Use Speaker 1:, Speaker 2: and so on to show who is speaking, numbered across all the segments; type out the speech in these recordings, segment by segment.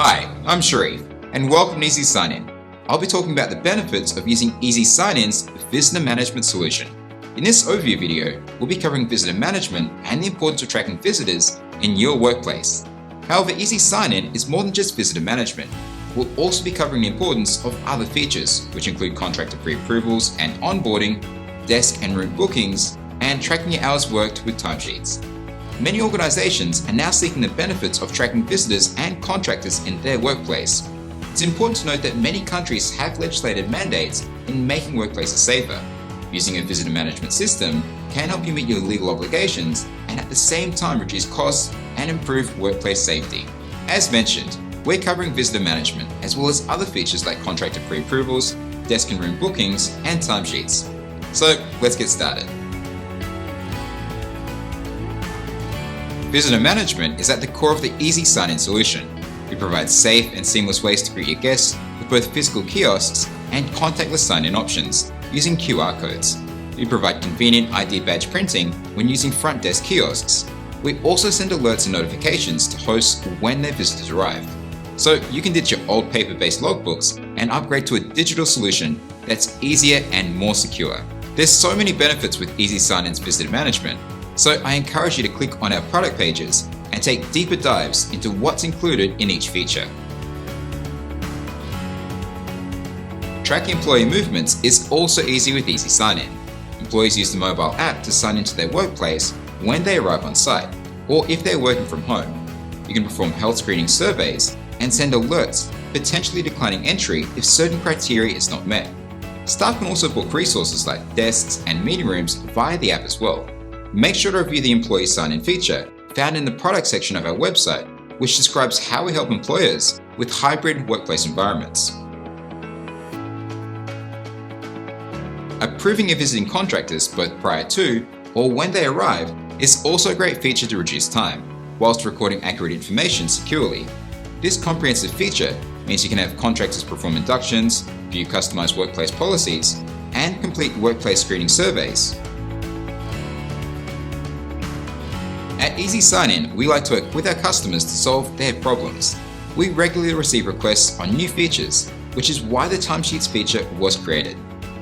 Speaker 1: Hi, I'm Sharif, and welcome to Ezy Sign-In. I'll be talking about the benefits of using Ezy Sign-In's visitor management solution. In this overview video, we'll be covering visitor management and the importance of tracking visitors in your workplace. However, Ezy Sign-In is more than just visitor management. We'll also be covering the importance of other features, which include contractor pre-approvals and onboarding, desk and room bookings, and tracking your hours worked with timesheets. Many organizations are now seeking the benefits of tracking visitors and contractors in their workplace. It's important to note that many countries have legislated mandates in making workplaces safer. Using a visitor management system can help you meet your legal obligations and at the same time reduce costs and improve workplace safety. As mentioned, we're covering visitor management as well as other features like contractor pre-approvals, desk and room bookings, and timesheets. So let's get started. Visitor management is at the core of the Ezy Sign-In solution. We provide safe and seamless ways to greet your guests with both physical kiosks and contactless sign-in options using QR codes. We provide convenient ID badge printing when using front desk kiosks. We also send alerts and notifications to hosts when their visitors arrive. So you can ditch your old paper-based logbooks and upgrade to a digital solution that's easier and more secure. There's so many benefits with Ezy Sign-In's visitor management, so I encourage you to click on our product pages and take deeper dives into what's included in each feature. Tracking employee movements is also easy with Ezy Sign-In. Employees use the mobile app to sign into their workplace when they arrive on site, or if they're working from home. You can perform health screening surveys and send alerts, potentially declining entry if certain criteria is not met. Staff can also book resources like desks and meeting rooms via the app as well. Make sure to review the Employee Sign-In feature found in the product section of our website, which describes how we help employers with hybrid workplace environments. Approving your visiting contractors both prior to or when they arrive is also a great feature to reduce time, whilst recording accurate information securely. This comprehensive feature means you can have contractors perform inductions, view customized workplace policies, and complete workplace screening surveys. At Ezy Sign-In, we like to work with our customers to solve their problems. We regularly receive requests on new features, which is why the timesheets feature was created.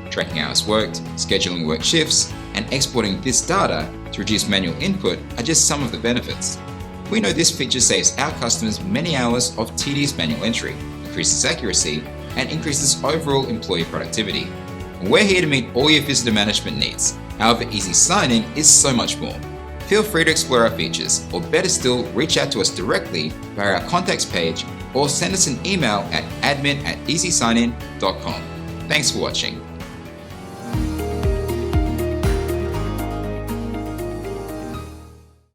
Speaker 1: Tracking hours worked, scheduling work shifts, and exporting this data to reduce manual input are just some of the benefits. We know this feature saves our customers many hours of tedious manual entry, increases accuracy, and increases overall employee productivity. We're here to meet all your visitor management needs. However, Ezy Sign-In is so much more. Feel free to explore our features, or better still, reach out to us directly via our contacts page or send us an email at admin@ezysignin.com. Thanks for watching.